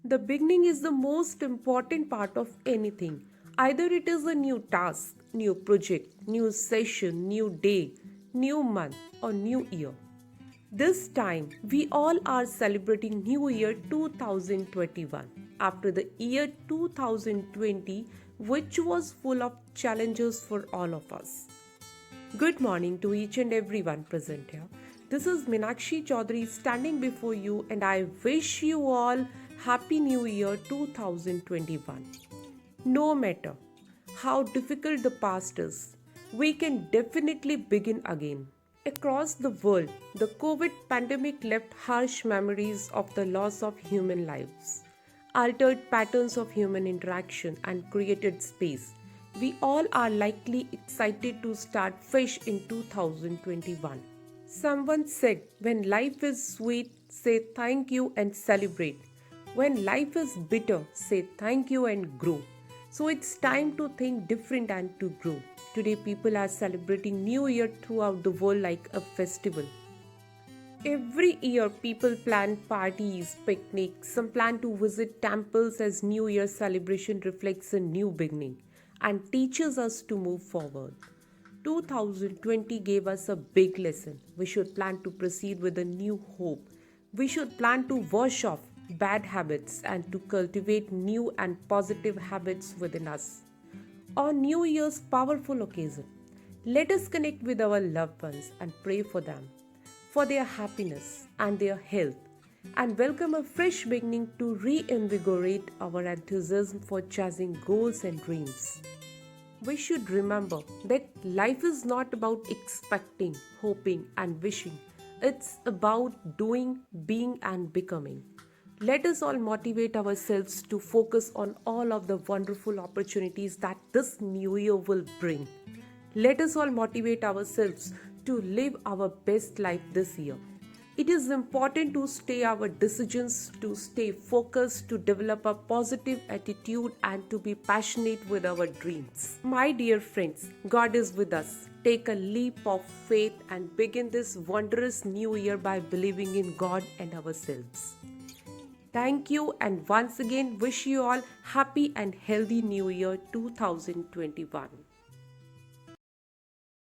The beginning is the most important part of anything. Either it is a new task, new project, new session, new day, new month, or new year. This time, we all are celebrating New Year 2021 after the year 2020, which was full of challenges for all of us. Good morning to each and everyone present here. This is Meenakshi Chaudhary standing before you, and I wish you all Happy New Year 2021. No matter how difficult the past is, we can definitely begin again. Across the world, the COVID pandemic left harsh memories of the loss of human lives, altered patterns of human interaction, and created space. We all are likely excited to start fresh in 2021. Someone said, when life is sweet, say thank you and celebrate. When life is bitter, say thank you and grow. So it's time to think different and to grow. Today, people are celebrating New Year throughout the world like a festival. Every year, people plan parties, picnics, some plan to visit temples as New Year celebration reflects a new beginning and teaches us to move forward. 2020 gave us a big lesson. We should plan to proceed with a new hope. We should plan to wash off bad habits and to cultivate new and positive habits within us. On New Year's powerful occasion, let us connect with our loved ones and pray for them, for their happiness and their health, and welcome a fresh beginning to reinvigorate our enthusiasm for chasing goals and dreams. We should remember that life is not about expecting, hoping, and wishing. It's about doing, being, and becoming. Let us all motivate ourselves to focus on all of the wonderful opportunities that this new year will bring. Let us all motivate ourselves to live our best life this year. It is important to stay our decisions, to stay focused, to develop a positive attitude, and to be passionate with our dreams. My dear friends, God is with us. Take a leap of faith and begin this wondrous new year by believing in God and ourselves. Thank you, and once again wish you all happy and healthy New Year 2021.